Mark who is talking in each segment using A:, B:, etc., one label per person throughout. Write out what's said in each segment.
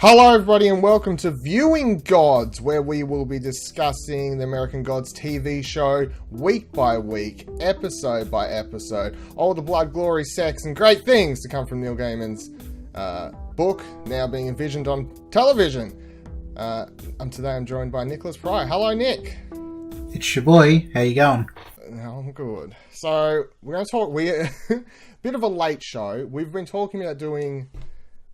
A: Hello everybody and welcome to Viewing Gods, where we will be discussing the American Gods TV show week by week, episode by episode, all the blood, glory, sex and great things to come from Neil Gaiman's book, now being envisioned on television. Today I'm joined by Nicholas Pryor. Hello Nick.
B: It's your boy. How you going?
A: I'm good. So we're going to talk, bit of a late show. We've been talking about doing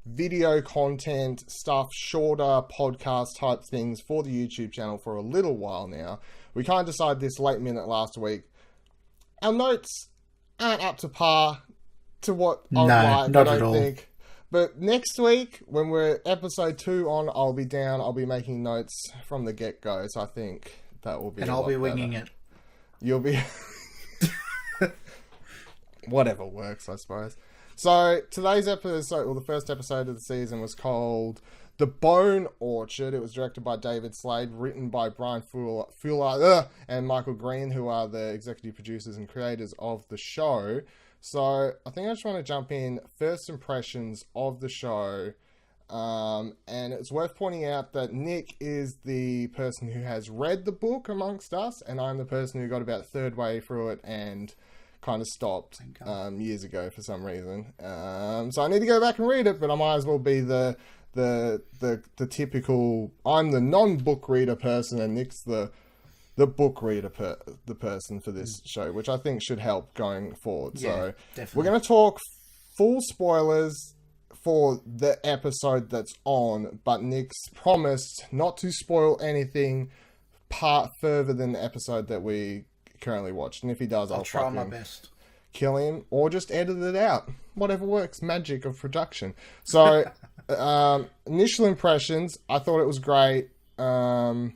A: video content stuff, shorter podcast type things for the YouTube channel for a little while now. We kind of decided this late minute last week. Our notes aren't up to par to what I would like,
B: not
A: I
B: at
A: don't
B: all.
A: think. But next week, when we're episode 2 on, I'll be down. I'll be making notes from the get-go. So I think that will be
B: And I'll be winging it.
A: You'll be... Whatever works, I suppose. So, today's episode, or the first episode of the season, was called The Bone Orchard. It was directed by David Slade, written by Brian Fuller and Michael Green, who are the executive producers and creators of the show. So, I think I just want to jump in. First impressions of the show. And it's worth pointing out that Nick is the person who has read the book amongst us, and I'm the person who got about third way through it and kind of stopped years ago for some reason. So I need to go back and read it, but I might as well be the typical, I'm the non-book reader person and Nick's the book reader the person for this show, which I think should help going forward.
B: Yeah,
A: so
B: definitely.
A: We're going to talk full spoilers for the episode that's on, but Nick's promised not to spoil anything further than the episode that we currently watched, and if he does, I'll
B: try my best.
A: Kill him or just edit it out. Whatever works. Magic of production. So, initial impressions, I thought it was great. As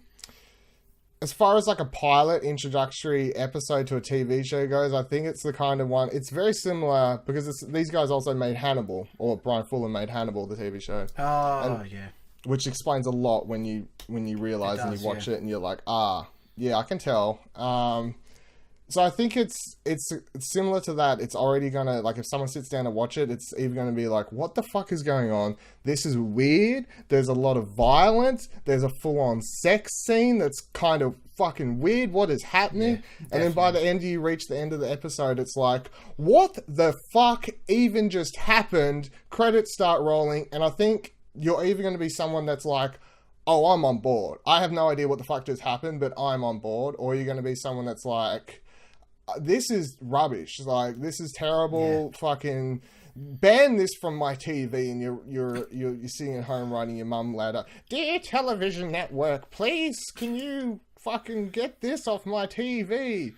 A: far as like a pilot introductory episode to a TV show goes, I think it's the kind of one. It's very similar because these guys also made Hannibal, or Brian Fuller made Hannibal, the TV show.
B: Yeah.
A: Which explains a lot when you realize and you watch it and you're like, yeah, I can tell. So I think it's similar to that. It's already gonna, like, if someone sits down to watch it, it's either gonna be like, what the fuck is going on? This is weird. There's a lot of violence. There's a full-on sex scene that's kind of fucking weird. What is happening?
B: Yeah,
A: and then by the end, you reach the end of the episode, it's like, what the fuck even just happened? Credits start rolling, and I think you're either going to be someone that's like, oh, I'm on board. I have no idea what the fuck just happened, but I'm on board. Or you're going to be someone that's like, this is rubbish. Like, this is terrible. Yeah. Fucking ban this from my TV. And you're sitting at home writing your mum letter. Dear television network, please, can you fucking get this off my TV?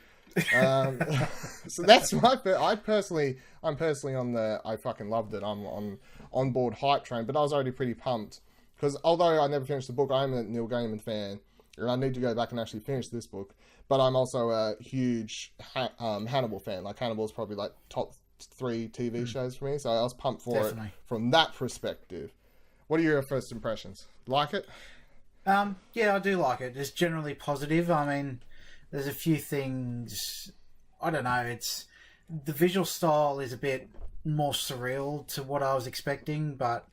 A: So that's I'm personally on the, I fucking loved it. I'm on board hype train, but I was already pretty pumped. Because although I never finished the book, I'm a Neil Gaiman fan, and I need to go back and actually finish this book. But I'm also a huge Hannibal fan. Like, Hannibal is probably like top 3 TV shows for me, so I was pumped for it from that perspective. What are your first impressions? Like it?
B: Yeah, I do like it. It's generally positive. I mean, there's a few things, I don't know, it's the visual style is a bit more surreal to what I was expecting, but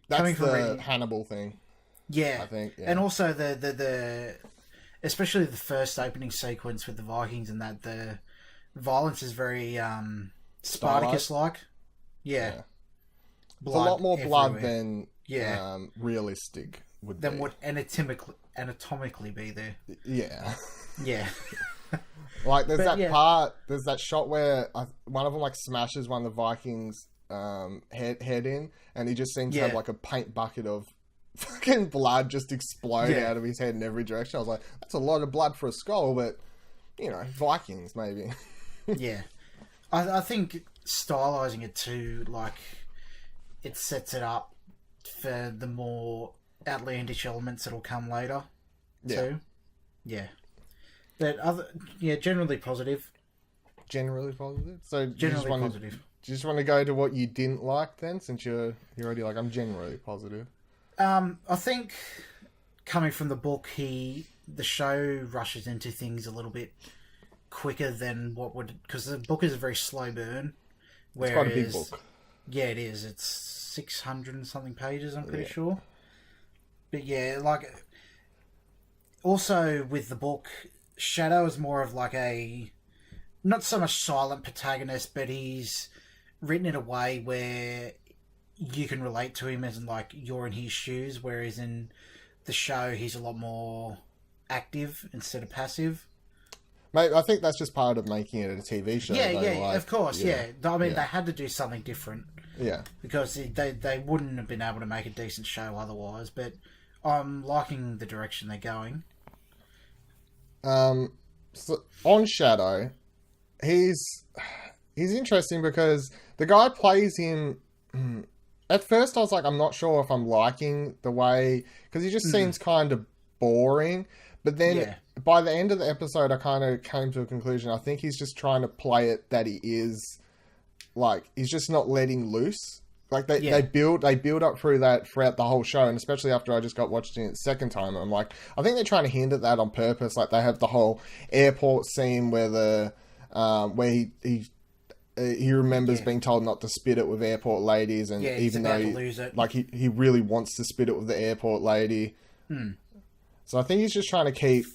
A: that's the Hannibal thing.
B: Yeah,
A: I think. Yeah.
B: And also the especially the first opening sequence with the Vikings and that, the violence is very Spartacus-like. Yeah.
A: It's a lot more blood than realistic
B: would anatomically be there.
A: Yeah.
B: Yeah.
A: Like, there's there's that shot where one of them like smashes one of the Vikings' head in, and he just seems to have like a paint bucket of fucking blood just explode out of his head in every direction. I was like, that's a lot of blood for a skull, but, you know, Vikings maybe.
B: Yeah. I think stylizing it too, like, it sets it up for the more outlandish elements that'll come later too. Yeah. But generally positive.
A: Generally positive? So
B: generally positive.
A: Do you just want to go to what you didn't like then, since you're already like, I'm generally positive?
B: I think coming from the book, the show rushes into things a little bit quicker than what would, because the book is a very slow burn.
A: It's quite a big book.
B: Yeah, it is. It's 600 and something pages, I'm pretty sure. But yeah, like also with the book, Shadow is more of like a not so much silent protagonist, but he's written in a way where you can relate to him as in like you're in his shoes, whereas in the show he's a lot more active instead of passive.
A: Mate, I think that's just part of making it a TV show.
B: Yeah,
A: though,
B: yeah,
A: like,
B: of course, yeah. I mean,
A: yeah.
B: they had to do something different.
A: Yeah.
B: Because they wouldn't have been able to make a decent show otherwise, but I'm liking the direction they're going.
A: So on Shadow, he's interesting because the guy plays him. At first, I was like, I'm not sure if I'm liking the way because he just seems kind of boring. But then by the end of the episode, I kind of came to a conclusion. I think he's just trying to play it that he is like he's just not letting loose. Like they build up throughout the whole show, and especially after I just got watching it the second time, I'm like, I think they're trying to hint at that on purpose. Like they have the whole airport scene where he remembers being told not to spit it with airport ladies, and even though he really wants to spit it with the airport lady. So I think he's just trying to keep.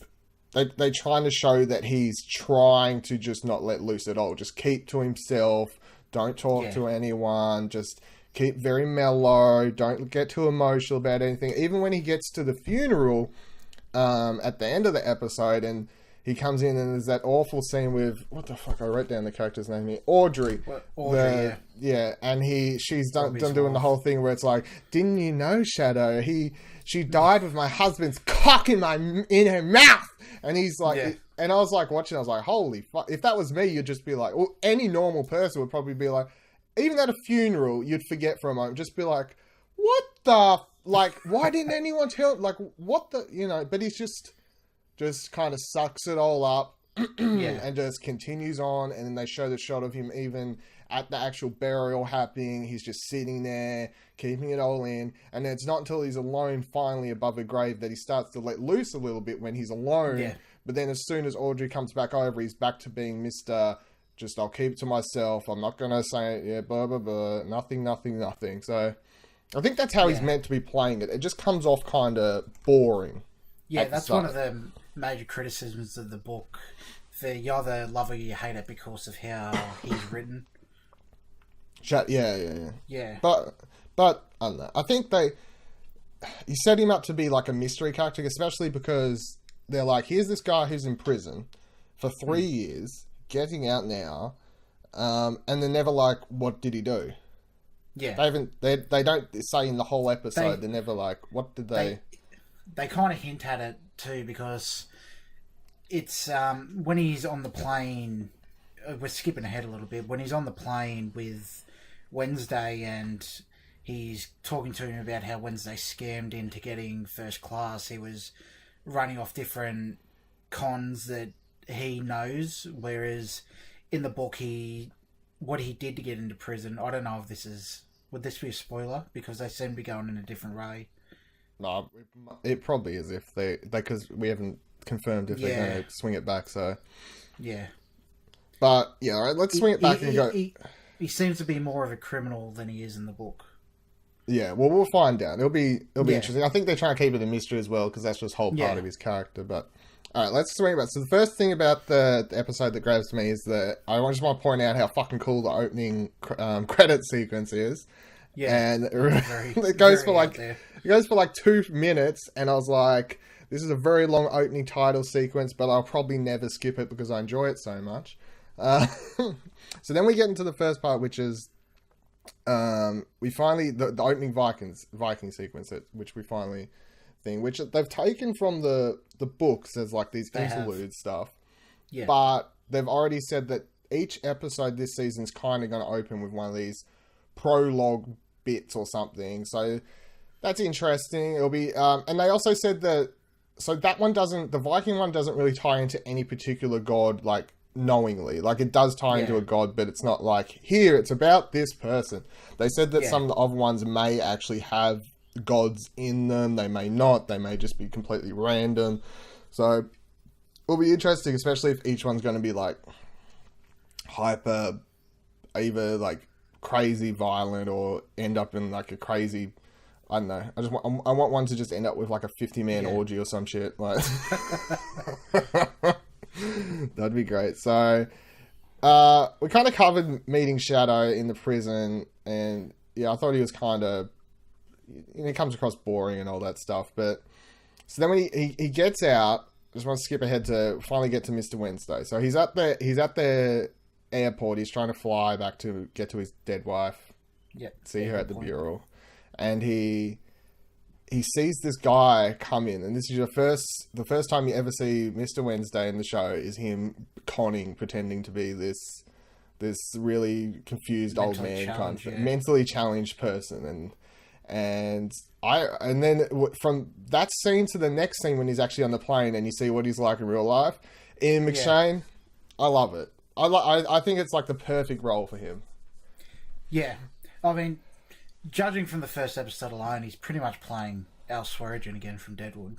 A: They're trying to show that he's trying to just not let loose at all. Just keep to himself. Don't talk to anyone. Just keep very mellow. Don't get too emotional about anything. Even when he gets to the funeral at the end of the episode and he comes in and there's that awful scene with... What the fuck? I wrote down the character's name here. Audrey.
B: Audrey,
A: yeah. And she's done doing the whole thing where it's like, didn't you know, Shadow? She died with my husband's cock in her mouth. And he's like... And I was like watching, I was like, holy fuck. If that was me, you'd just be like... Well, any normal person would probably be like... Even at a funeral, you'd forget for a moment. Just be like, what the... Like, why didn't anyone tell... Like, what the... You know, but he's just kind of sucks it all up and just continues on. And then they show the shot of him even at the actual burial happening. He's just sitting there, keeping it all in. And it's not until he's alone finally above a grave that he starts to let loose a little bit when he's alone. Yeah. But then as soon as Audrey comes back over, he's back to being Mr. Just, I'll keep it to myself. I'm not going to say it. Yeah, blah, blah, blah. Nothing. So I think that's how he's meant to be playing it. It just comes off kind of boring.
B: Yeah, that's one of the major criticisms of the book. You either love it or you hate it because of how he's written.
A: Yeah. But I don't know. I think you set him up to be like a mystery character, especially because they're like, here's this guy who's in prison for 3 years, getting out now, and they're never like, what did he do?
B: Yeah.
A: They don't say in the whole episode, they're never like, what did they...
B: They kind of hint at it too, because it's when he's on the plane, we're skipping ahead a little bit, when he's on the plane with Wednesday and he's talking to him about how Wednesday scammed into getting first class, he was running off different cons that he knows, whereas in the book what he did to get into prison, I don't know if would this be a spoiler, because they seem to be going in a different way.
A: No, it probably is if because we haven't confirmed if they're going to swing it back, so... Yeah. But, yeah, all right, let's swing it back and go...
B: He seems to be more of a criminal than he is in the book.
A: Yeah, well, we'll find out. It'll be interesting. I think they're trying to keep it a mystery as well, because that's just whole part of his character, but... All right, let's swing it back. So the first thing about the episode that grabs me is that I just want to point out how fucking cool the opening credit sequence is. Yeah, and it goes for like 2 minutes, and I was like, this is a very long opening title sequence, but I'll probably never skip it because I enjoy it so much. So then we get into the first part, which is we finally the opening Viking sequence, which we finally thing, which they've taken from the books as like these interlude stuff. Yeah, but they've already said that each episode this season is kind of going to open with one of these prologue bits or something, so that's interesting. It'll be and they also said that the Viking one doesn't really tie into any particular god, like knowingly. Like it does tie into a god, but it's not like, here it's about this person. They said that some of the other ones may actually have gods in them, they may not, they may just be completely random, so it'll be interesting, especially if each one's going to be like hyper, either like crazy violent or end up in like a crazy I don't know. I want one to just end up with like a 50-man orgy or some shit. Like, that'd be great. So, we kind of covered meeting Shadow in the prison, and yeah, I thought he was kind of, he comes across boring and all that stuff. But so then when he gets out, just want to skip ahead to finally get to Mr. Wednesday. So he's at the airport. He's trying to fly back to get to his dead wife.
B: Yeah,
A: see her at the bureau, and he sees this guy come in, and this is the first time you ever see Mr. Wednesday in the show is him pretending to be this really confused old man kind of mentally challenged person, and then from that scene to the next scene when he's actually on the plane and you see what he's like in real life, Ian McShane, I love it. I think it's like the perfect role for him. Yeah.
B: I mean, judging from the first episode alone, he's pretty much playing Al Swearingen again from Deadwood.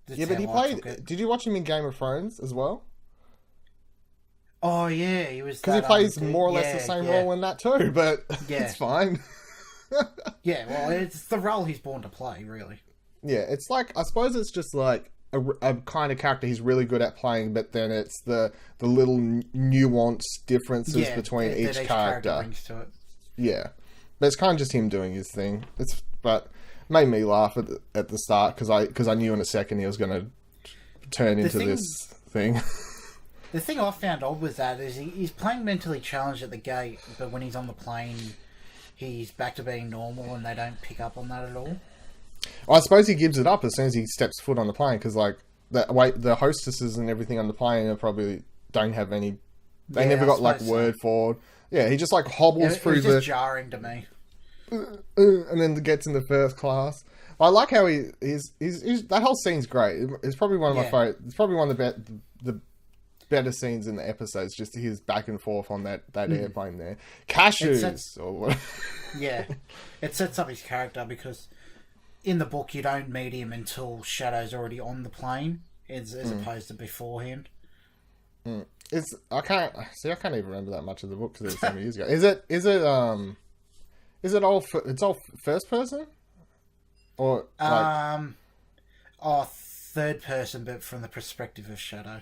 A: But he played... Did you watch him in Game of Thrones as well?
B: Oh, yeah, he was...
A: Because he plays more or less the same role in that too, but it's fine.
B: Yeah, well, it's the role he's born to play, really.
A: Yeah, it's like... I suppose it's just like a kind of character he's really good at playing, but then it's the little nuanced differences between each character.
B: Brings to it.
A: Yeah, but it's kind of just him doing his thing. But made me laugh at the start because I knew in a second he was going to turn into this thing.
B: The thing I found odd with that is he's playing mentally challenged at the gate, but when he's on the plane, he's back to being normal, and they don't pick up on that at all.
A: Well, I suppose he gives it up as soon as he steps foot on the plane, because like the hostesses and everything on the plane are probably don't have any. They never got like word forward. Yeah, he just like hobbles through
B: the. It's just jarring to me.
A: And then gets in the first class. I like how he's that whole scene's great. It's probably one of my favorite. It's probably one of the better scenes in the episodes. Just his back and forth on that airplane there. Cashews or what?
B: Yeah, it sets up his character because in the book you don't meet him until Shadow's already on the plane, as opposed to beforehand.
A: I can't even remember that much of the book because it was so many years ago. Is it all first person? Or
B: third person, but from the perspective of Shadow.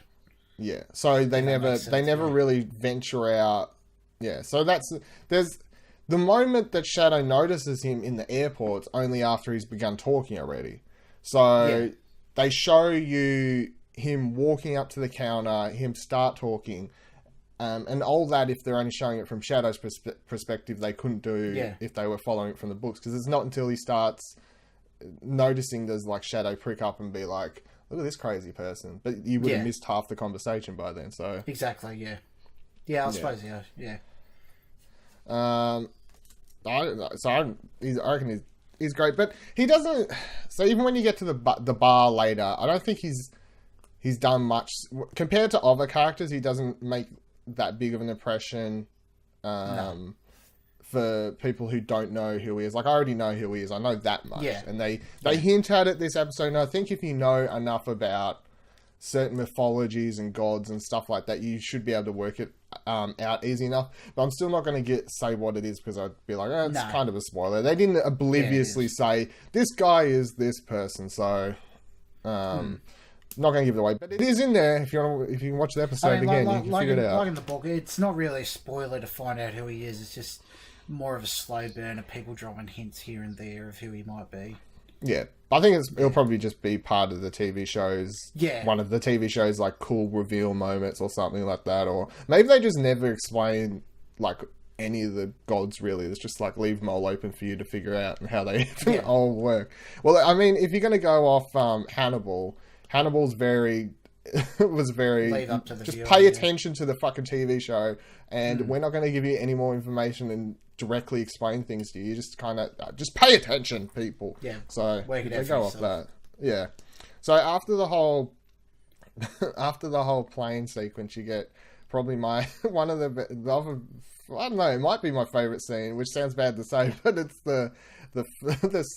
A: Yeah, so they never really venture out. Yeah, so there's the moment that Shadow notices him in the airport only after he's begun talking already. So they show you him walking up to the counter, him start talking, and all that. If they're only showing it from Shadow's perspective, they couldn't do if they were following it from the books, because it's not until he starts noticing there's like Shadow prick up and be like, look at this crazy person, but you would have missed half the conversation by then. So
B: exactly, I suppose,
A: I don't know. So I reckon he's great, but he doesn't. So even when you get to the bar later, I don't think he's done much compared to other characters. He doesn't make that big of an impression. No. For people who don't know who he is. Like, I already know who he is. I know that much. Yeah. And they hint at it this episode. And I think if you know enough about certain mythologies and gods and stuff like that, you should be able to work it out easy enough. But I'm still not going to say what it is, because I'd be like, it's kind of a spoiler. They didn't obliviously say, this guy is this person. So, not going to give it away. But it is in there if you can watch the episode again. You can figure it out.
B: Like in the book, it's not really a spoiler to find out who he is. It's just more of a slow burn of people dropping hints here and there of who he might be.
A: Yeah, I think it'll probably just be part of the TV shows.
B: Yeah,
A: one of the TV shows, like cool reveal moments or something like that, or maybe they just never explain like any of the gods. Really, it's just like leave them all open for you to figure out and how they all work. Well, I mean, if you're going to go off Hannibal's was very
B: leave up to the
A: just
B: viewer,
A: pay attention to the fucking TV show, and we're not going to give you any more information and directly explain things to you. Just kind of just pay attention, people.
B: Yeah.
A: So they go off that. Yeah. So after the whole plane sequence, you get probably one of the other. I don't know. It might be my favorite scene, which sounds bad to say, but it's the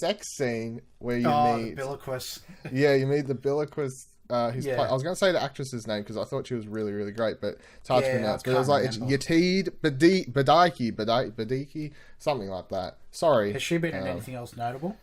A: sex scene where you meet
B: the Billiquist.
A: Yeah, you meet the Billiquist
B: Yeah.
A: I was going to say the actress's name because I thought she was really, really great, but it's hard to
B: Yeah,
A: pronounce.
B: I
A: But it was
B: can't
A: like it's
B: remember.
A: Yatid Badiki, something like that. Sorry.
B: Has she been in anything else notable?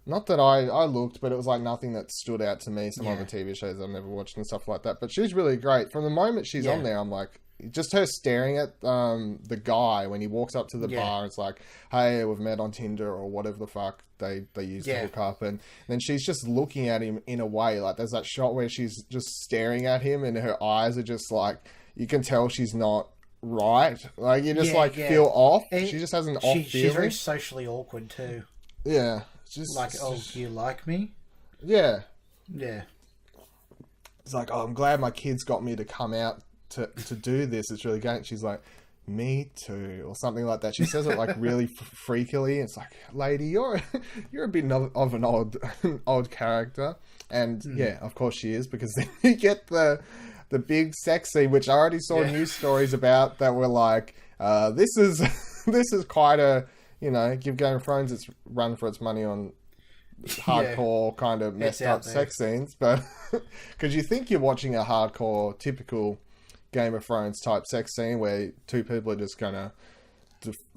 A: Not that I looked, but it was like nothing that stood out to me. Some
B: Yeah.
A: other TV shows I've never watched and stuff like that. But she's really great. From the moment she's on there, I'm like, just her staring at the guy when he walks up to the bar. It's like, hey, we've met on Tinder or whatever the fuck they use to hook up. And then she's just looking at him in a way. Like there's that shot where she's just staring at him and her eyes are just like, you can tell she's not right. Like you just feel off. She just has an off feeling.
B: She's very socially awkward too.
A: Yeah. Just
B: like, do you like me?
A: Yeah.
B: Yeah.
A: It's like, oh, I'm glad my kids got me to come out to do this. It's really great. She's like, me too, or something like that. She says it like really freakily. It's like, lady, you're a bit of an odd character, and yeah, of course she is, because then you get the big sex scene, which I already saw news stories about that were like, this is quite a, you know, give Game of Thrones its run for its money on hardcore kind of messed up sex scenes, but because you think you're watching a hardcore typical Game of Thrones type sex scene where two people are just gonna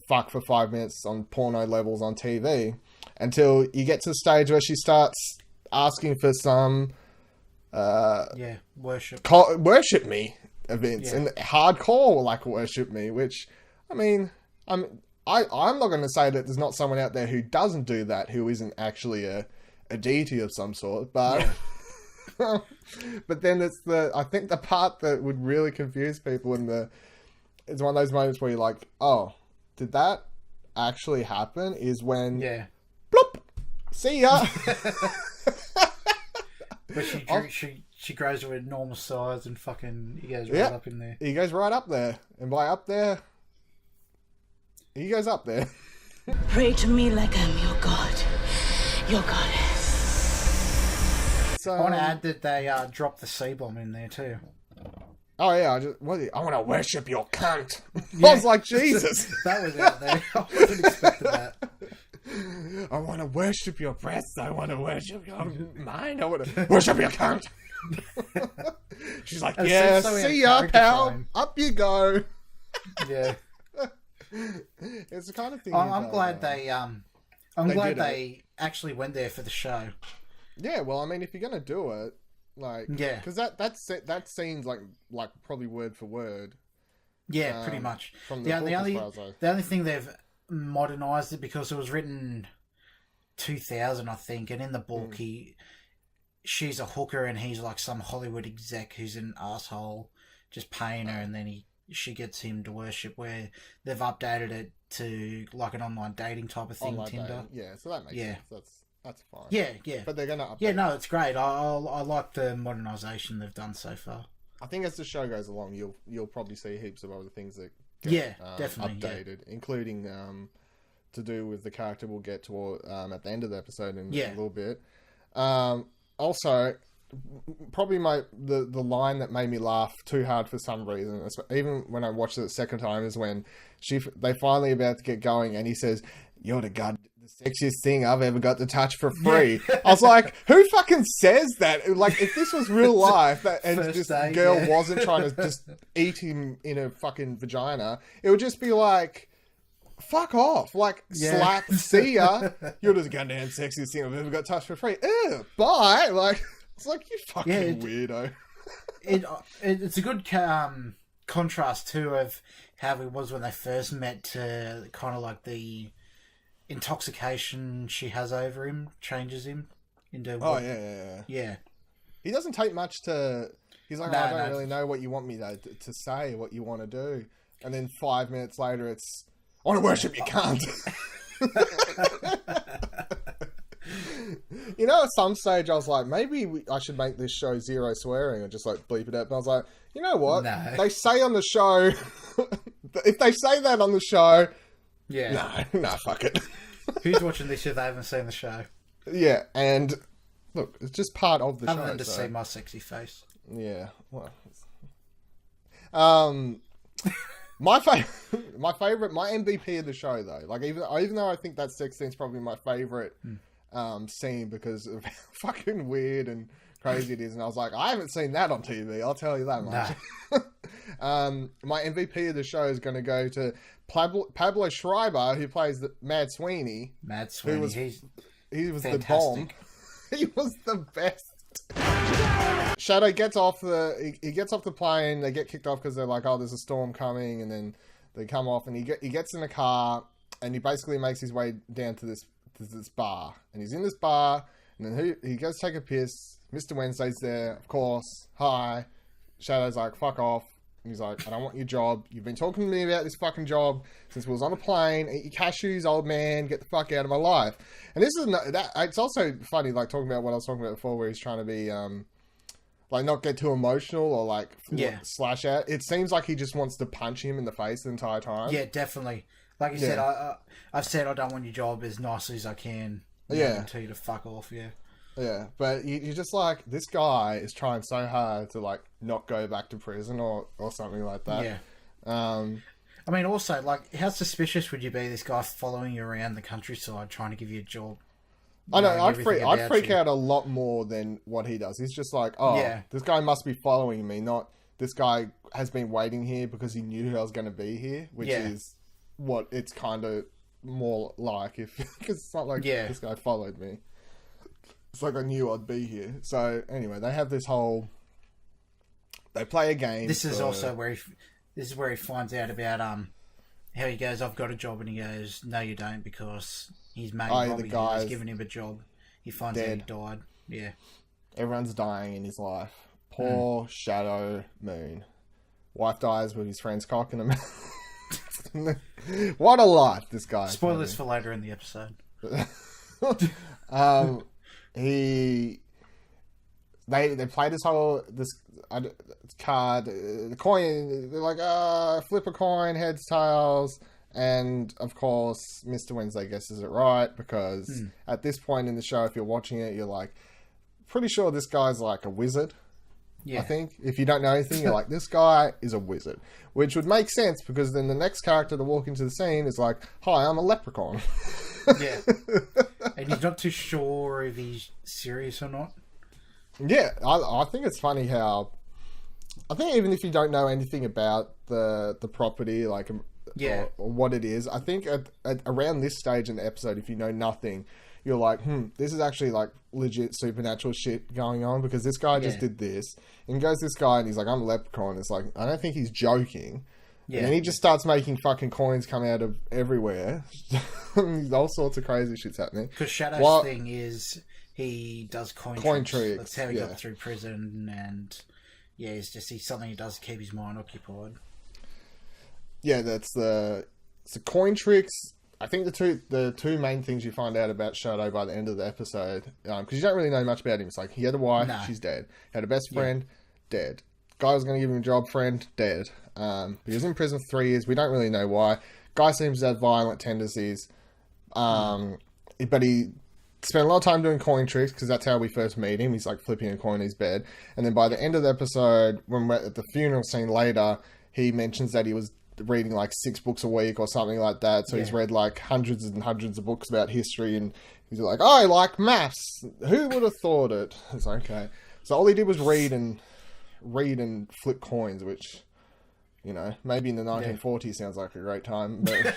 A: fuck for 5 minutes on porno levels on TV, until you get to the stage where she starts asking for some worship me events and hardcore like worship me, which I mean I'm not going to say that there's not someone out there who doesn't do that, who isn't actually a deity of some sort, but but then it's I think the part that would really confuse people it's one of those moments where you're like, oh, did that actually happen? Is when bloop, see ya.
B: But she grows to an enormous size and fucking he goes right up in there.
A: He goes right up there, and by up there, he goes up there.
C: Pray to me like I'm your god, your goddess.
B: I want to add that they dropped the C-bomb in there too.
A: Oh yeah, I want to worship your cunt. I was like, Jesus.
B: That was out there. I wasn't expecting that.
A: I want to worship your breasts. I want to worship your mind. I want to worship your cunt. She's like, yeah, see ya, pal. Time. Up you go.
B: Yeah.
A: It's the kind of thing.
B: I'm glad they actually went there for the show.
A: Yeah, well, I mean, if you're gonna do it, like, because that scene's like probably word for word.
B: Yeah, pretty much.
A: From
B: the only thing they've modernized it because it was written 2000, I think, and in the book she's a hooker and he's like some Hollywood exec who's an asshole, just paying her, and then she gets him to worship. Where they've updated it to like an online dating type of thing, Tinder.
A: Dating. Yeah, so that makes sense. That's fine.
B: Yeah.
A: But they're gonna update.
B: Yeah, no, it's great. I like the modernisation they've done so far.
A: I think as the show goes along, you'll probably see heaps of other things that get,
B: definitely
A: updated, including to do with the character we'll get to at the end of the episode in a little bit. Also, probably the line that made me laugh too hard for some reason, even when I watched it the second time, is when they finally about to get going and he says, "You're the sexiest thing I've ever got to touch for free." I was like, who fucking says that? Like, if this was real life and this girl wasn't trying to just eat him in a fucking vagina, it would just be like, fuck off. Like, slap, see ya. You're just goddamn sexiest thing I've ever got to touch for free. Ew, bye. Like, it's like, you fucking weirdo.
B: It's a good contrast too of how it was when they first met to kind of like the intoxication she has over him changes him into yeah.
A: He doesn't take much to. He's like, I don't really know what you want me to say, what you want to do, and then 5 minutes later, it's, I want to worship you, cunt. You know, at some stage I was like, maybe I should make this show zero swearing or just like bleep it out. But I was like, you know what?
B: No.
A: They say on the show, if they say that on the show, no, fuck it.
B: Who's watching this if they haven't seen the show?
A: Yeah, and look, it's just part of the show.
B: Other than to see my sexy face.
A: Yeah, well, my favorite, my MVP of the show though. Like even though I think that sex scene's probably my favorite scene because of how fucking weird and crazy it is. And I was like, I haven't seen that on TV. I'll tell you that much. My MVP of the show is going to go to Pablo Schreiber, who plays Mad Sweeney.
B: Mad Sweeney.
A: He was
B: fantastic.
A: the bomb. He was the best. Shadow gets off the plane. They get kicked off because they're like, oh, there's a storm coming, and then they come off, and he gets in a car, and he basically makes his way down to this bar, and he's in this bar, and then he goes to take a piss. Mr. Wednesday's there, of course. Hi. Shadow's like, fuck off. And he's like, I don't want your job. You've been talking to me about this fucking job since we was on a plane. Eat your cashews, old man. Get the fuck out of my life. And this is it's also funny, like talking about what I was talking about before, where he's trying to be like not get too emotional or like slash out. It seems like he just wants to punch him in the face the entire time.
B: Yeah, definitely. Like you said, I've said I don't want your job as nicely as I can.
A: Yeah.
B: Tell you to fuck off. Yeah.
A: Yeah, but you're just like, this guy is trying so hard to like not go back to prison or something like that.
B: Yeah.
A: I
B: mean, also, like, how suspicious would you be, this guy following you around the countryside trying to give you a job?
A: I know, I'd freak out a lot more than what he does. He's just like, this guy must be following me, not this guy has been waiting here because he knew I was going to be here, which is what it's kind of more like, because it's not like this guy followed me. It's like I knew I'd be here. So anyway, they have this whole. They play a game.
B: This is also where he finds out about how he goes, I've got a job, and he goes, no, you don't, because his mate Robbie has given him a job. He finds out he died. Yeah.
A: Everyone's dying in his life. Poor Shadow Moon. Wife dies with his friend's cock in the mouth. What a life this guy.
B: Spoilers for later in the episode.
A: They play this card, the coin. They're like, flip a coin, heads, tails, and of course, Mr. Wednesday guesses it right because at this point in the show, if you're watching it, you're like, pretty sure this guy's like a wizard. Yeah. I think if you don't know anything, you're like, this guy is a wizard, which would make sense because then the next character to walk into the scene is like, hi, I'm a leprechaun.
B: Yeah. And he's not too sure if he's serious or not.
A: Yeah, I think it's funny how... I think even if you don't know anything about the property, like, or what it is, I think at around this stage in the episode, if you know nothing, you're like, this is actually, like, legit supernatural shit going on because this guy just did this. And goes this guy and he's like, I'm a leprechaun. It's like, I don't think he's joking. Yeah. And then he just starts making fucking coins come out of everywhere. All sorts of crazy shit's happening.
B: Because Shadow's thing is he does coin tricks. That's how he got through prison, and he's something he does to keep his mind occupied. Yeah,
A: that's the coin tricks. I think the two main things you find out about Shadow by the end of the episode, because you don't really know much about him. It's like he had a wife, she's dead. Had a best friend, dead. Guy was going to give him a job, friend, dead. He was in prison for 3 years. We don't really know why. Guy seems to have violent tendencies. But he spent a lot of time doing coin tricks because that's how we first meet him. He's like flipping a coin in his bed. And then by the end of the episode, when we're at the funeral scene later, he mentions that he was reading like 6 books a week or something like that. So he's read like hundreds and hundreds of books about history. And he's like, I like maths. Who would have thought it? It's like, okay. So all he did was read and flip coins, which, you know, maybe in the 1940s sounds like a great time, but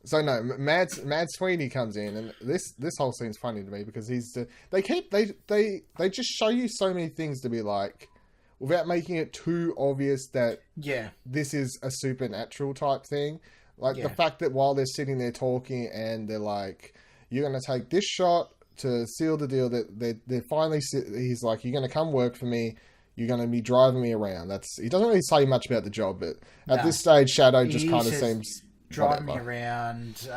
A: so no, Mad Sweeney comes in, and this whole scene's funny to me because they just show you so many things to be like, without making it too obvious that this is a supernatural type thing. Like the fact that while they're sitting there talking and they're like, you're going to take this shot to seal the deal, that they finally he's like, you're going to come work for me, you're going to be driving me around. He doesn't really say much about the job, but at this stage Shadow just kind of seems
B: drive me around,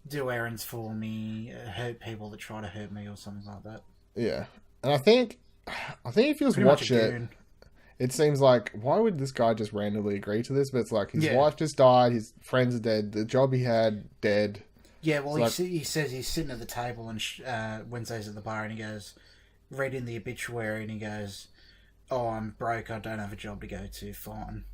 B: do errands for me, hurt people that try to hurt me or something like that.
A: Yeah. And I think if you just watch it, it seems like, why would this guy just randomly agree to this? But it's like, his wife just died, his friends are dead, the job he had, dead.
B: Yeah, well, he says he's sitting at the table and Wednesday's at the bar, and he goes, reading the obituary, and he goes, oh, I'm broke, I don't have a job to go to, fine.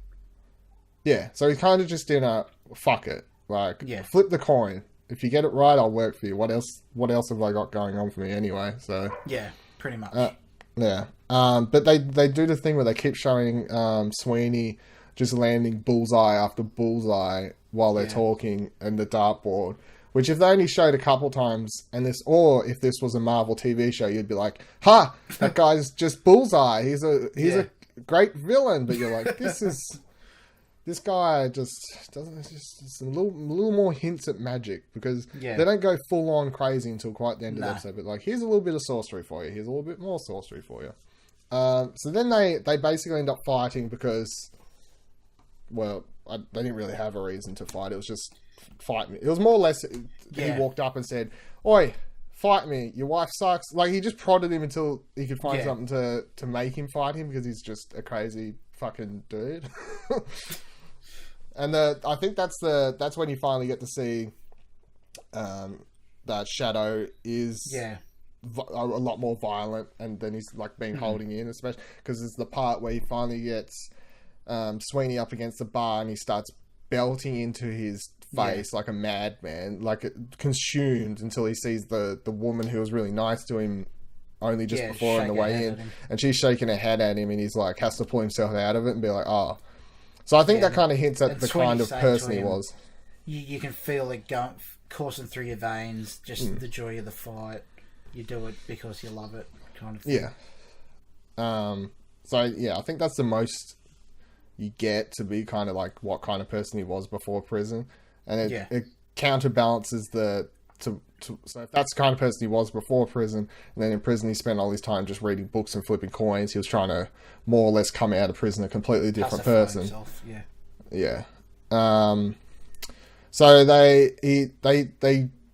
B: Yeah,
A: so he's kind of just in a, fuck it, like, flip the coin, if you get it right, I'll work for you. What else have I got going on for me anyway? So
B: Yeah, pretty much.
A: yeah. But they do the thing where they keep showing Sweeney just landing bullseye after bullseye while they're talking in the dartboard. Which if they only showed a couple times, or if this was a Marvel TV show, you'd be like, "Ha! That guy's just bullseye. He's a great villain." But you're like, this guy just doesn't. Just a little more hints at magic because they don't go full on crazy until quite the end of the episode. But like, here's a little bit of sorcery for you. Here's a little bit more sorcery for you. So then they basically end up fighting because, well, they didn't really have a reason to fight. It was just fight me. It was more or less he walked up and said, "Oi, fight me. Your wife sucks." Like he just prodded him until he could find something to make him fight him because he's just a crazy fucking dude. And I think that's when you finally get to see that Shadow is a lot more violent, and then he's like being holding in, especially because it's the part where he finally gets Sweeney up against the bar and he starts belting into his face like a madman, like consumed until he sees the woman who was really nice to him only just before on the way in, and she's shaking her head at him, and he's like has to pull himself out of it and be like, oh. So I think that kind of hints at the kind of person he was.
B: You can feel it coursing through your veins, just the joy of the fight. You do it because you love it, kind of thing.
A: Yeah. So yeah, I think that's the most you get to be kind of like what kind of person he was before prison, and it counterbalances so if that's the kind of person he was before prison, and then in prison he spent all his time just reading books and flipping coins. He was trying to more or less come out of prison a completely different person.
B: Himself,
A: yeah. So they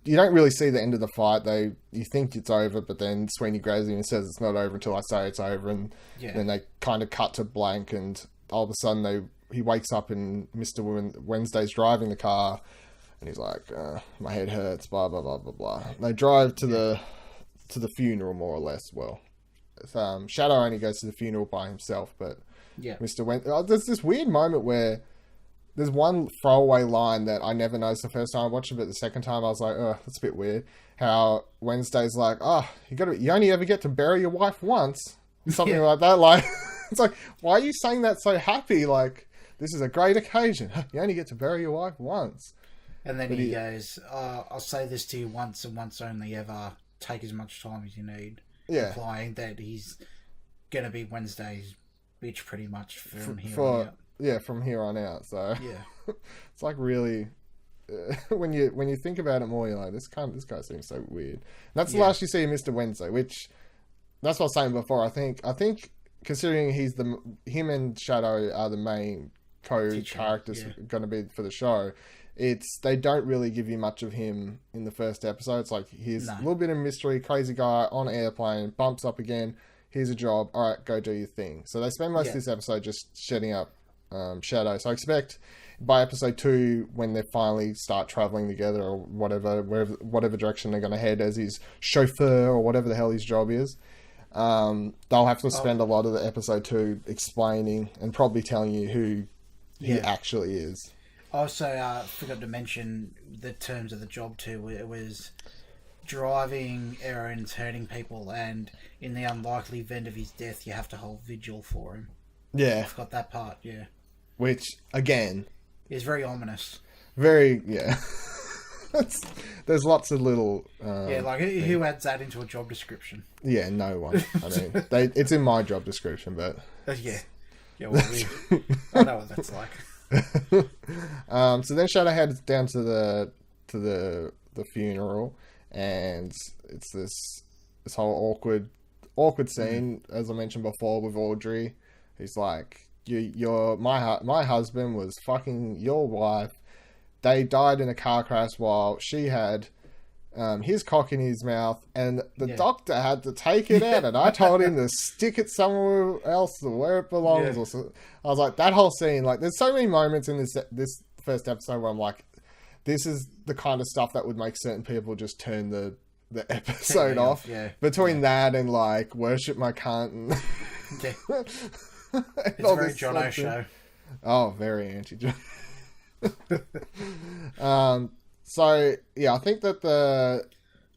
A: you don't really see the end of the fight. You think it's over, but then Sweeney grabs him and says it's not over until I say it's over, and then they kind of cut to blank, and all of a sudden he wakes up and Mr. Wednesday's driving the car, and he's like, my head hurts, blah blah blah blah blah. They drive to the funeral more or less. Well, Shadow only goes to the funeral by himself, but Mr. Wednesday. There's this weird moment where there's one throwaway line that I never noticed the first time I watched it, but the second time I was like, oh, that's a bit weird. How Wednesday's like, oh, you only ever get to bury your wife once. Something like that. Like, it's like, why are you saying that so happy? Like, this is a great occasion. You only get to bury your wife once.
B: And then he goes, I'll say this to you once and once only ever. Take as much time as you need.
A: Yeah.
B: Implying that he's going to be Wednesday's bitch pretty much from here on out.
A: Yeah, from here on out. So it's like really, when you think about it more, you're like, this guy seems so weird. And that's the last you see of Mr. Wednesday, which that's what I was saying before. I think considering him and Shadow are the main co-characters going to be for the show, they don't really give you much of him in the first episode. It's like here's a little bit of mystery, crazy guy on an airplane, bumps up again. Here's a job. All right, go do your thing. So they spend most of this episode just shutting up Shadow. So I expect by episode 2, when they finally start traveling together or whatever direction they're going to head as his chauffeur or whatever the hell his job is, they'll have to spend a lot of the episode 2 explaining and probably telling you who he actually is.
B: Also, forgot to mention the terms of the job too. It was driving errands, hurting people, and in the unlikely event of his death, you have to hold vigil for him.
A: Yeah.
B: I forgot that part,
A: Which, again...
B: is very ominous.
A: Very, there's lots of little...
B: who adds that into a job description?
A: Yeah, no one. I mean, it's in my job description, but...
B: Well, I know what that's like.
A: So then Shadow heads down to the funeral, and it's this whole awkward scene, as I mentioned before, with Audrey. He's like, my husband was fucking your wife. They died in a car crash while she had his cock in his mouth, and the doctor had to take it out, and I told him to stick it somewhere else where it belongs. Or so. I was like, that whole scene, like, there's so many moments in this first episode where I'm like, this is the kind of stuff that would make certain people just turn the episode off. Between that and like worship my cunt and
B: it's a very Jono show.
A: Oh, very anti-Jono. So yeah, I think that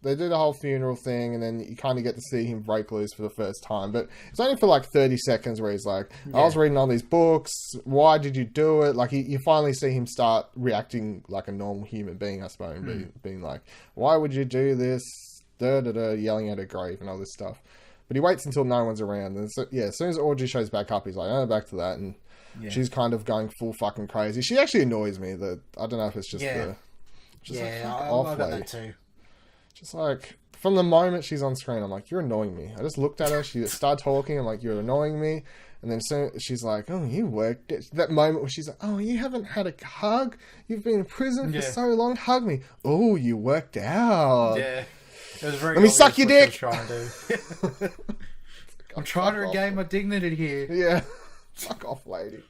A: they do the whole funeral thing, and then you kind of get to see him break loose for the first time. But it's only for like 30 seconds where he's like, I was reading all these books. Why did you do it? Like, you finally see him start reacting like a normal human being, I suppose, being like, why would you do this? Yelling at a grave and all this stuff. But he waits until no one's around. And so, yeah, as soon as Audrey shows back up, he's like, oh, back to that. And she's kind of going full fucking crazy. She actually annoys me. I don't know if it's just
B: I got that too.
A: Just like, from the moment she's on screen, I'm like, you're annoying me. I just looked at her, she started talking, I'm like, you're annoying me. And then soon she's like, oh, you worked it. That moment where she's like, oh, you haven't had a hug? You've been in prison for so long, hug me. Oh, you worked out.
B: Yeah. It was very
A: Let me suck your dick.
B: Trying to do. I'm trying to regain my dignity here.
A: Yeah. Fuck off, lady.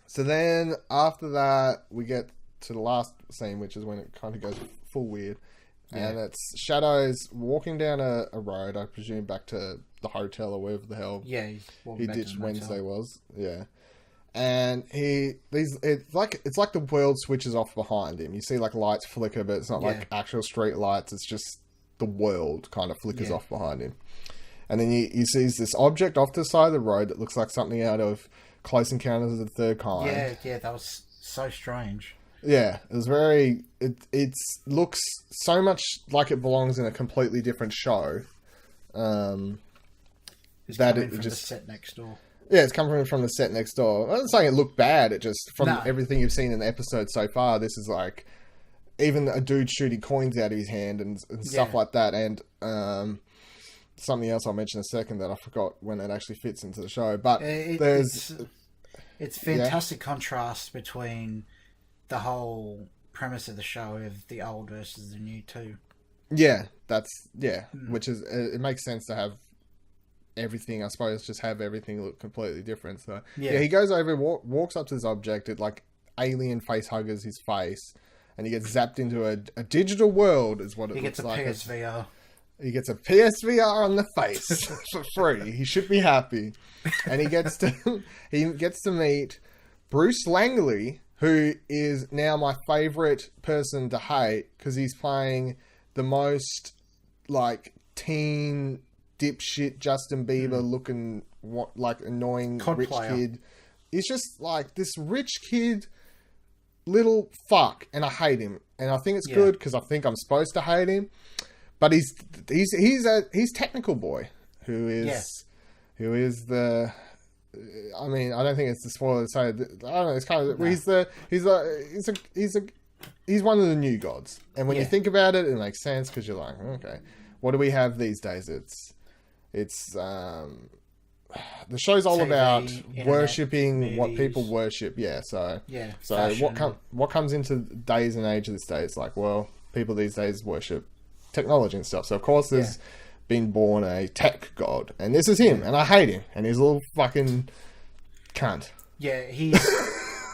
A: So then, after that, we get to the last scene, which is when it kind of goes full weird. Yeah. And it's Shadows walking down a road, I presume back to the hotel or wherever the hell
B: he
A: ditched Wednesday was. Yeah. And it's like the world switches off behind him. You see like lights flicker, but it's not like actual street lights. It's just the world kind of flickers off behind him. And then he sees this object off to the side of the road that looks like something out of Close Encounters of the Third Kind.
B: Yeah, that was so strange.
A: Yeah, it was very... It looks so much like it belongs in a completely different show.
B: It's coming from the set next door.
A: Yeah, it's coming from the set next door. I'm not saying it looked bad, it just... From everything you've seen in the episode so far, this is like... Even a dude shooting coins out of his hand and stuff like that. And something else I'll mention in a second that I forgot when it actually fits into the show. But
B: it's fantastic contrast between the whole premise of the show of the old versus the new too. Yeah,
A: which is it makes sense to have everything. I suppose just have everything look completely different. So he goes over, walks up to this object. It like alien face huggers his face, and he gets zapped into a digital world. Is what it looks like.
B: He gets a PSVR.
A: He gets a PSVR on the face for free. He should be happy, and he gets to meet Bruce Langley, who is now my favourite person to hate because he's playing the most like teen dipshit Justin Bieber looking like annoying rich kid. He's just like this rich kid, little fuck, and I hate him. And I think it's good because I think I'm supposed to hate him. But he's technical boy who is the. I mean, I don't think it's the spoiler to say. I don't know. It's kind of he's one of the new gods. And when you think about it, it makes sense because you're like, okay, what do we have these days? It's the show's all TV, about internet, worshipping movies. What people worship. Yeah. So what comes into days and age of this day? It's like, well, people these days worship technology and stuff. So of course there's been born a tech god, and this is him, and I hate him, and he's a little fucking cunt.
B: Yeah, he's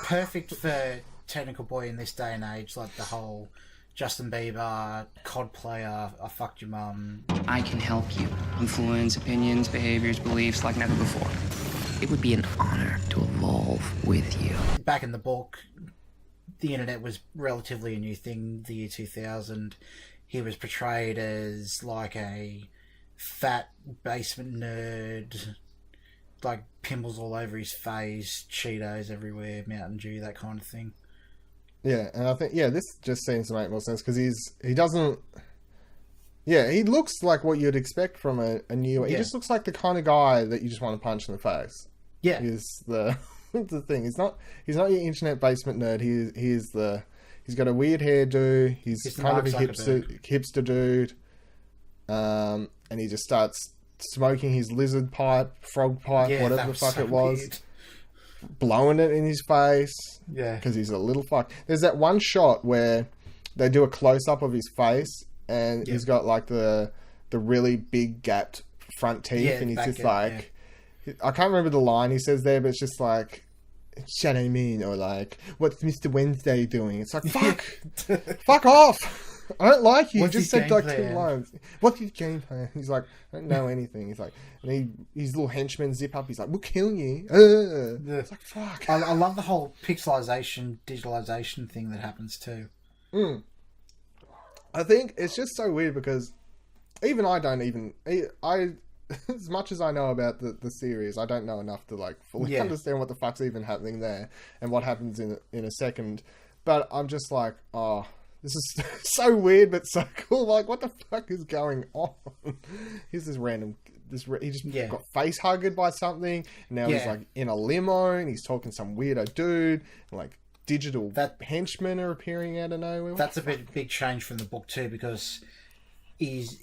B: perfect for technical boy in this day and age, like the whole Justin Bieber, COD player, I fucked your mum.
D: I can help you influence opinions, behaviors, beliefs like never before. It would be an honor to evolve with you.
B: Back in the book, the internet was relatively a new thing, the year 2000. He was portrayed as like a fat basement nerd, like pimples all over his face, Cheetos everywhere, Mountain Dew, that kind of thing.
A: Yeah, and I think this just seems to make more sense because he looks like what you'd expect from a new. He just looks like the kind of guy that you just want to punch in the face.
B: Yeah,
A: is the thing. He's not your internet basement nerd. He's got a weird hairdo. He's kind of a hipster dude. And he just starts smoking his lizard pipe, frog pipe, whatever the fuck it was. Weird. Blowing it in his face.
B: Yeah.
A: Because he's a little fuck. There's that one shot where they do a close-up of his face, and he's got like the really big gapped front teeth, and he's just like... Yeah. I can't remember the line he says there, but it's just like... Shadow mean, or like, what's Mr. Wednesday doing? It's like, fuck! Fuck off! I don't like you.
B: What's
A: You just
B: his
A: said like
B: game
A: 2
B: plan?
A: lines. What's your game plan? He's like, I don't know anything. He's like, and his little henchmen zip up. He's like, we'll kill you. It's like, fuck.
B: I love the whole pixelization, digitalization thing that happens too.
A: I think it's just so weird because even I don't even... I as much as I know about the series, I don't know enough to like fully understand what the fuck's even happening there and what happens in a second. But I'm just like, oh, this is so weird but so cool. Like, what the fuck is going on? Here's this random... he just got face hugged by something. And now he's like in a limo and he's talking to some weirdo dude. And, like, digital henchmen are appearing out of nowhere.
B: That's a big change from the book too, because he's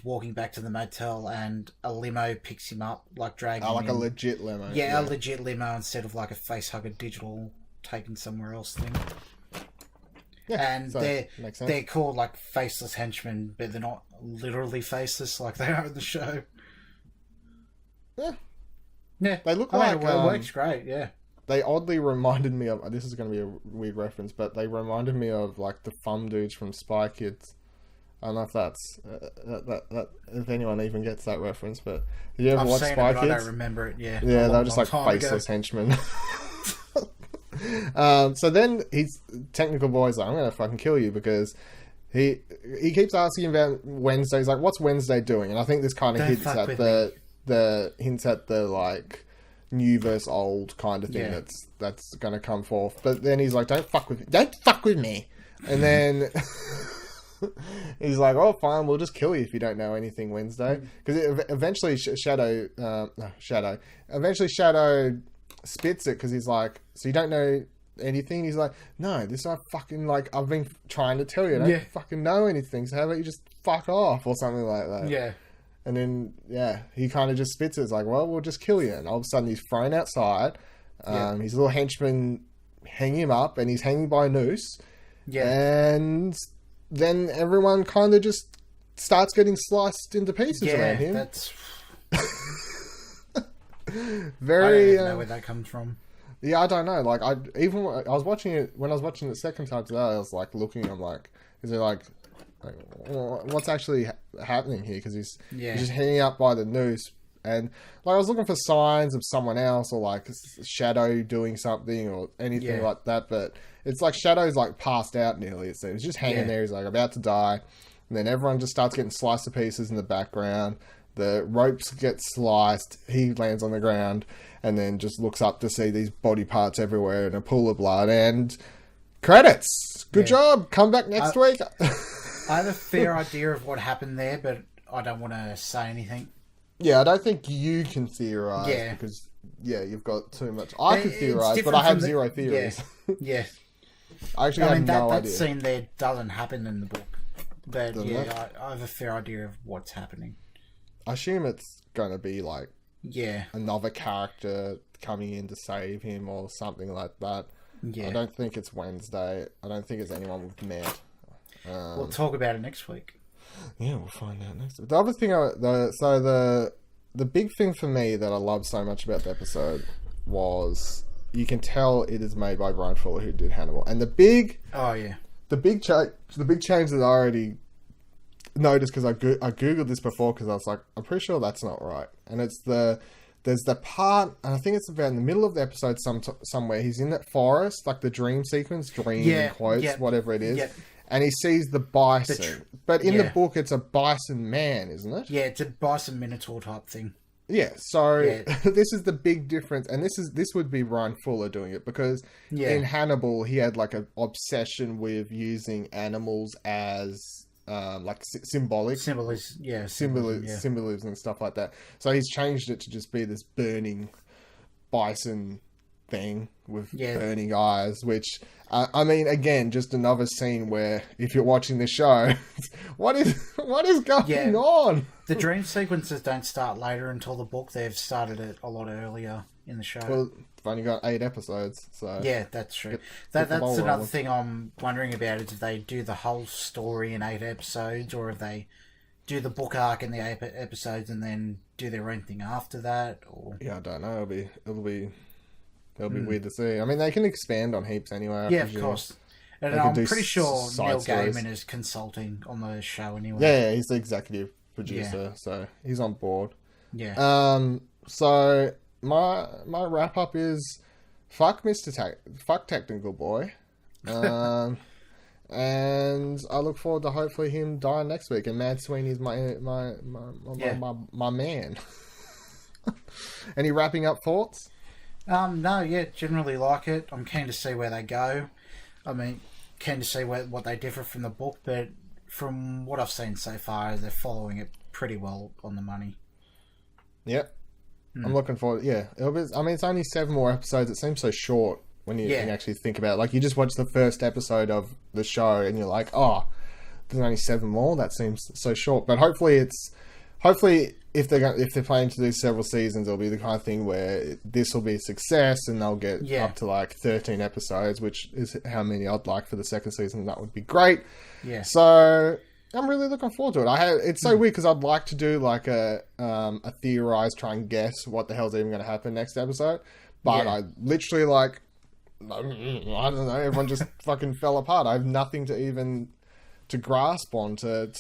B: walking back to the motel and a limo picks him up, like dragging him
A: like
B: in.
A: a legit limo.
B: Yeah, a legit limo instead of like a face hugger digital taken somewhere else thing. Yeah, and so they're called like faceless henchmen, but they're not literally faceless like they are in the show. Yeah,
A: they look
B: it works great. Yeah,
A: they oddly reminded me of... This is going to be a weird reference, but they reminded me of like the Fum dudes from Spy Kids. I don't know if that's if anyone even gets that reference, but did you ever watch Spy Kids?
B: I don't remember it. Yeah,
A: they were just like faceless henchmen. So then he's technical boy's like, I'm gonna fucking kill you, because he keeps asking about Wednesday. He's like, what's Wednesday doing? And I think this kind of hints at the like new versus old kind of thing that's gonna come forth. But then he's like, don't fuck with me, and then he's like, oh fine, we'll just kill you if you don't know anything Wednesday, because eventually Shadow spits it, because he's like, so you don't know anything? He's like, no, this I fucking, like, I've been trying to tell you, I don't fucking know anything, so how about you just fuck off, or something like that.
B: Yeah.
A: And then, he kind of just spits it. It's like, well, we'll just kill you. And all of a sudden he's thrown outside. His little henchmen hang him up, and he's hanging by a noose. Yeah. And then everyone kind of just starts getting sliced into pieces around him.
B: That's...
A: Very...
B: I don't even know where that comes from.
A: Yeah, I don't know. Like, when I was watching it the second time today, I was like looking, I'm like, is it like what's actually happening here? Because he's just hanging up by the noose, and like I was looking for signs of someone else, or like Shadow doing something or anything like that, but it's like Shadow's like passed out nearly, it seems. He's just hanging there, he's like about to die, and then everyone just starts getting sliced to pieces in the background. The ropes get sliced, he lands on the ground, and then just looks up to see these body parts everywhere and a pool of blood, and credits! Good job! Come back next week!
B: I have a fair idea of what happened there, but I don't want to say anything.
A: Yeah, I don't think you can theorise, because, you've got too much... I could theorise, but I have zero theories.
B: Yeah.
A: I actually have no idea.
B: That scene there doesn't happen in the book, but I have a fair idea of what's happening.
A: I assume it's going to be like
B: Yeah.
A: Another character coming in to save him or something like that. Yeah. I don't think it's Wednesday. I don't think it's anyone we've met.
B: We'll talk about it next week.
A: Yeah, we'll find out next week. The other thing, the big thing for me that I love so much about the episode was you can tell it is made by Brian Fuller, who did Hannibal, and the big change that I already noticed, because I googled this before, because I was like, I'm pretty sure that's not right, and it's there's the part, and I think it's about in the middle of the episode somewhere, he's in that forest, like the dream sequence, in quotes, whatever it is, and he sees the bison. But in the book, it's a bison man, isn't it?
B: Yeah, it's a bison minotaur type thing.
A: Yeah, so this is the big difference, and this would be Brian Fuller doing it, because in Hannibal, he had like an obsession with using animals as like symbolism and stuff like that. So he's changed it to just be this burning bison thing with burning eyes, which I mean, again, just another scene where if you're watching the show, what is going on?
B: The dream sequences don't start later until the book. They've started it a lot earlier in the show.
A: Well, they've only got 8 episodes, so
B: yeah, that's true. That's another thing I'm wondering about, is if they do the whole story in 8 episodes, or if they do the book arc in the 8 episodes and then do their own thing after that. Or
A: I don't know. It'll be weird to see. I mean, they can expand on heaps anyway.
B: Of course. And
A: They could
B: I'm
A: do
B: pretty sure
A: side
B: Neil
A: stories.
B: Gaiman is consulting on the show anyway.
A: Yeah, he's the executive producer, so he's on board.
B: Yeah.
A: So my wrap up is fuck fuck Technical Boy. And I look forward to hopefully him dying next week. And Mad Sweeney's my man. Any wrapping up thoughts?
B: No, yeah, generally like it. I'm keen to see where they go. I mean, keen to see what they differ from the book, but from what I've seen so far, they're following it pretty well on the money.
A: Yep. I'm looking forward. Yeah, it's only 7 more episodes. It seems so short when you actually think about it. Like, you just watch the first episode of the show and you're like, oh, there's only 7 more. That seems so short. But hopefully if they're planning to do several seasons, it'll be the kind of thing where this will be a success and they'll get up to like 13 episodes, which is how many I'd like for the second season. That would be great. Yeah. So I'm really looking forward to it. It's so weird because I'd like to do like a theorize, try and guess what the hell's even going to happen next episode, but I literally like, I don't know, everyone just fucking fell apart. I have nothing to grasp on to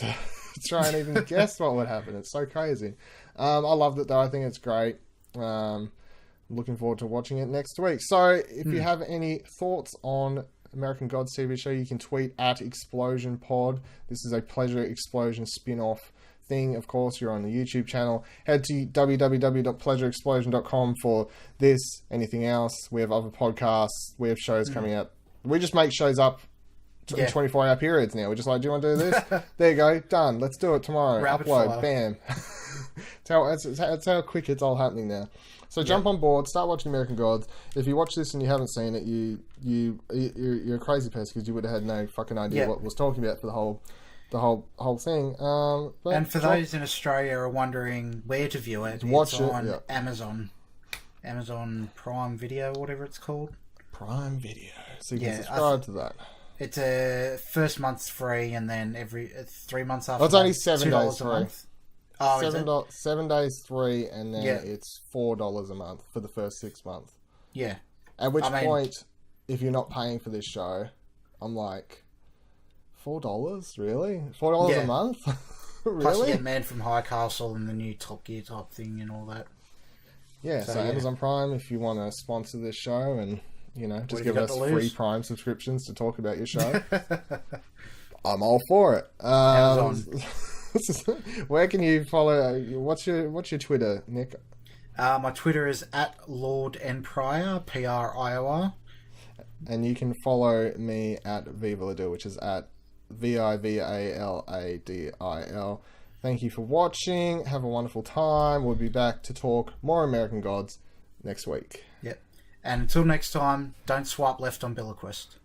A: try and even guess what would happen. It's so crazy. I loved it though. I think it's great. Looking forward to watching it next week. So if you have any thoughts on American Gods TV show, you can tweet at Explosion Pod. This is a Pleasure Explosion spin-off thing. Of course, you're on the YouTube channel. Head to www.pleasureexplosion.com for this, anything else. We have other podcasts. We have shows coming out. We just make shows up in 24-hour periods now. We're just like, do you want to do this? There you go. Done. Let's do it tomorrow.
B: Rapid
A: Upload.
B: fire.
A: Bam. That's how quick it's all happening now. So jump on board. Start watching American Gods. If you watch this and you haven't seen it, you're a crazy person because you would have had no fucking idea what was talking about for the whole thing.
B: And for those in Australia who are wondering where to view it, it's on Amazon Prime Video, whatever it's called.
A: Prime Video. So you can subscribe to that.
B: It's a first month's free, and then every 3 months after.
A: It's only 7 days free.
B: Oh,
A: 7 days free, and then it's $4 a month for the first 6 months.
B: Yeah.
A: At which point, if you're not paying for this show, I'm like, $4? Really? $4 a month? Really?
B: Plus you get Man from High Castle and the new Top Gear type thing and all that.
A: Yeah, so Amazon Prime, if you want to sponsor this show and, just give us free Prime subscriptions to talk about your show, I'm all for it. Amazon. Where can you follow? What's your Twitter, Nick?
B: My Twitter is at Lord and Prior, Prior.
A: And you can follow me at Vivaladil, which is at Vivaladil. Thank you for watching. Have a wonderful time. We'll be back to talk more American Gods next week.
B: Yep. And until next time, don't swipe left on Billaquist.